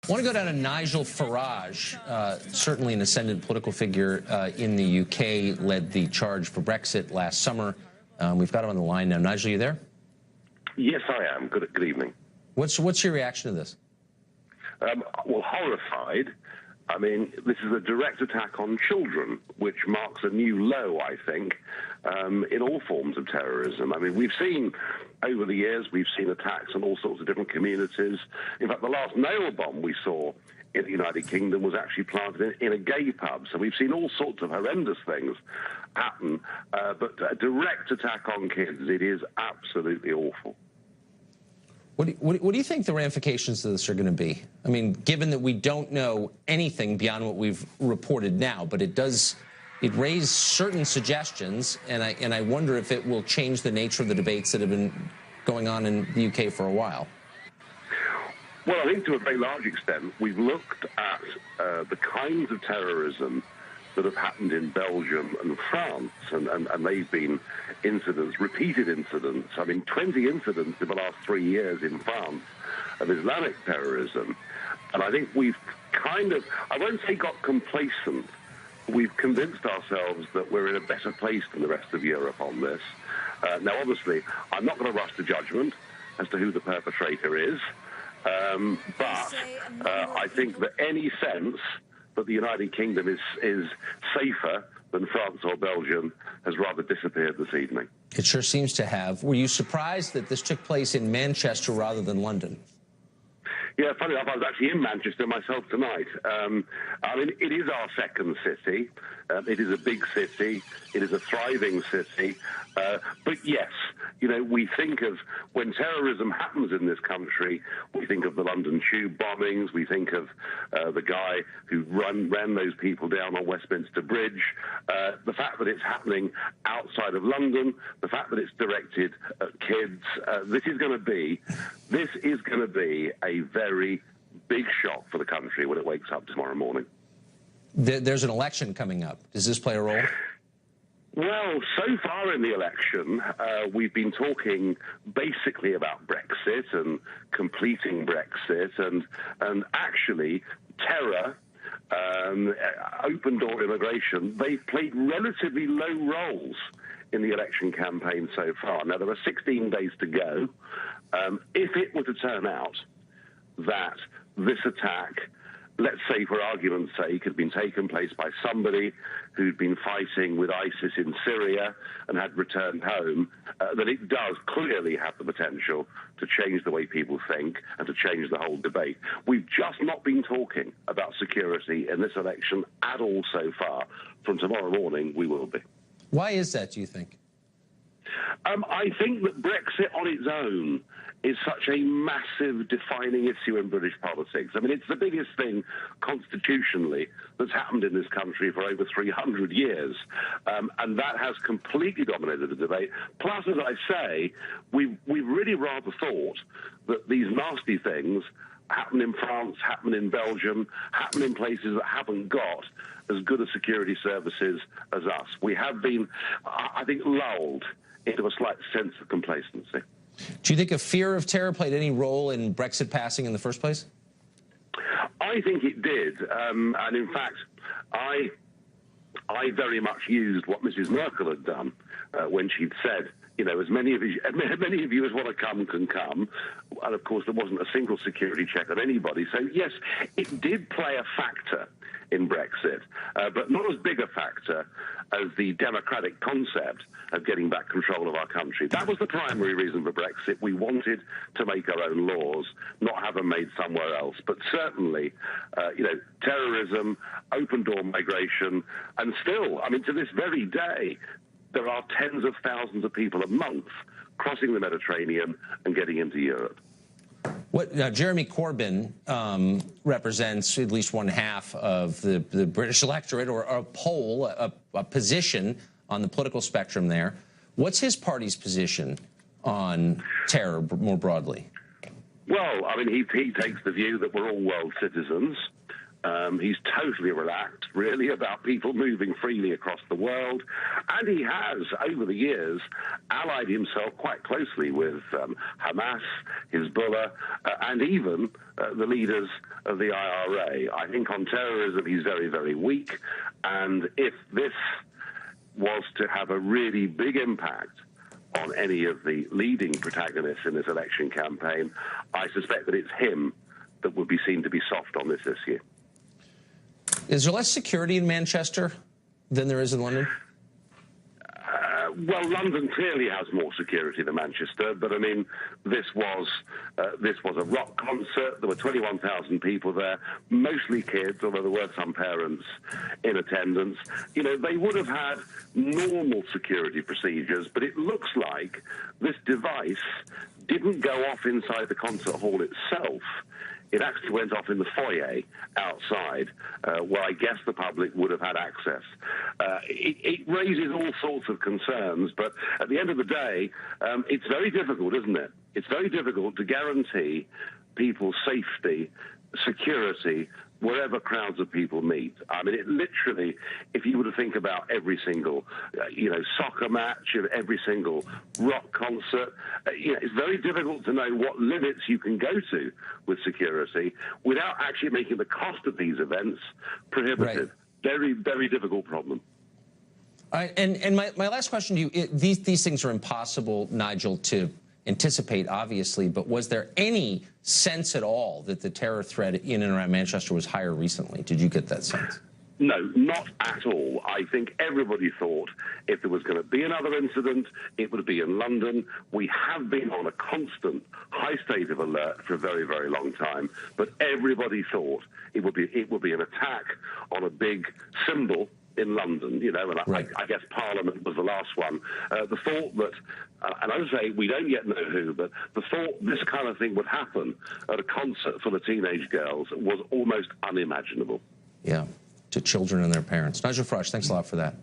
I want to go down to Nigel Farage, certainly an ascendant political figure in the UK, led the charge for Brexit last summer. We've got him on the line now. Nigel, you there? Yes, I am. Good evening. What's your reaction to this? Well, horrified. I mean, this is a direct attack on children, which marks a new low, I think, in all forms of terrorism. I mean, we've seen, over the years, we've seen attacks on all sorts of different communities. In fact, the last nail bomb we saw in the United Kingdom was actually planted in a gay pub. So we've seen all sorts of horrendous things happen. But a direct attack on kids, it is absolutely awful. What do you think the ramifications of this are going to be? I mean, given that we don't know anything beyond what we've reported now, but it raised certain suggestions, and I wonder if it will change the nature of the debates that have been going on in the UK for a while. Well, I think to a very large extent, we've looked at the kinds of terrorism that have happened in Belgium and France, and they've been incidents, repeated incidents. I mean, 20 incidents in the last 3 years in France of Islamic terrorism. And I think we've kind of, I won't say got complacent, we've convinced ourselves that we're in a better place than the rest of Europe on this. Now, obviously, I'm not going to rush to judgment as to who the perpetrator is, but I think that any sense that the United Kingdom is safer than France or Belgium has rather disappeared this evening. It sure seems to have. Were you surprised that this took place in Manchester rather than London? Yeah, funny enough, I was actually in Manchester myself tonight. I mean, it is our second city. It is a big city. It is a thriving city. But yes, you know, we think of, when terrorism happens in this country, we think of the London tube bombings. We think of the guy who ran those people down on Westminster Bridge. The fact that it's happening outside of London, the fact that it's directed at kids, this is going to be a very big shock for the country when it wakes up tomorrow morning. There's an election coming up. Does this play a role? Well, so far in the election, we've been talking basically about Brexit and completing Brexit and actually terror, open-door immigration. They've played relatively low roles in the election campaign so far. Now, there are 16 days to go. If it were to turn out that this attack, let's say for argument's sake, had been taken place by somebody who'd been fighting with ISIS in Syria and had returned home, then it does clearly have the potential to change the way people think and to change the whole debate. We've just not been talking about security in this election at all so far. From tomorrow morning, we will be. Why is that, do you think? I think that Brexit on its own is such a massive defining issue in British politics. I mean, it's the biggest thing constitutionally that's happened in this country for over 300 years. And that has completely dominated the debate. Plus, as I say, we've really rather thought that these nasty things happen in France, happen in Belgium, happen in places that haven't got as good a security services as us. We have been, I think, lulled into a slight sense of complacency. Do you think a fear of terror played any role in Brexit passing in the first place? I think it did. And in fact, I very much used what Mrs. Merkel had done when she'd said, you know, as many of you as want to come can come. And of course, there wasn't a single security check on anybody. So yes, it did play a factor in Brexit, but not as big a factor as the democratic concept of getting back control of our country. That was the primary reason for Brexit. We wanted to make our own laws, not have them made somewhere else. But certainly, you know, terrorism, open-door migration, and still, I mean, to this very day, there are tens of thousands of people a month crossing the Mediterranean and getting into Europe. Jeremy Corbyn represents at least one half of the British electorate, or a poll, a position on the political spectrum there. What's his party's position on terror more broadly? Well, I mean, he takes the view that we're all world citizens. He's totally relaxed, really, about people moving freely across the world. And he has, over the years, allied himself quite closely with Hamas, Hezbollah, and even the leaders of the IRA. I think on terrorism, he's very, very weak. And if this was to have a really big impact on any of the leading protagonists in this election campaign, I suspect that it's him that would be seen to be soft on this issue. Is there less security in Manchester than there is in London? Well, London clearly has more security than Manchester, but I mean, this was a rock concert. There were 21,000 people there, mostly kids, although there were some parents in attendance. You know, they would have had normal security procedures, but it looks like this device didn't go off inside the concert hall itself. It actually went off in the foyer outside, where I guess the public would have had access. It raises all sorts of concerns, but at the end of the day, it's very difficult, isn't it? It's very difficult to guarantee people's safety, security, wherever crowds of people meet. I mean, it literally, if you were to think about every single, soccer match, every single rock concert, it's very difficult to know what limits you can go to with security without actually making the cost of these events prohibitive. Right. Very, very difficult problem. All right, and my last question to you, these things are impossible, Nigel, to anticipate, obviously, but was there any sense at all that the terror threat in and around Manchester was higher recently? Did you get that sense? No, not at all. I think everybody thought if there was going to be another incident, it would be in London. We have been on a constant high state of alert for a very, very long time, but everybody thought it would be an attack on a big symbol in London, and right. I guess Parliament was the last one. The thought that, and I would say we don't yet know who, but the thought this kind of thing would happen at a concert full of teenage girls was almost unimaginable. Yeah, to children and their parents. Nigel Farage, thanks a lot for that.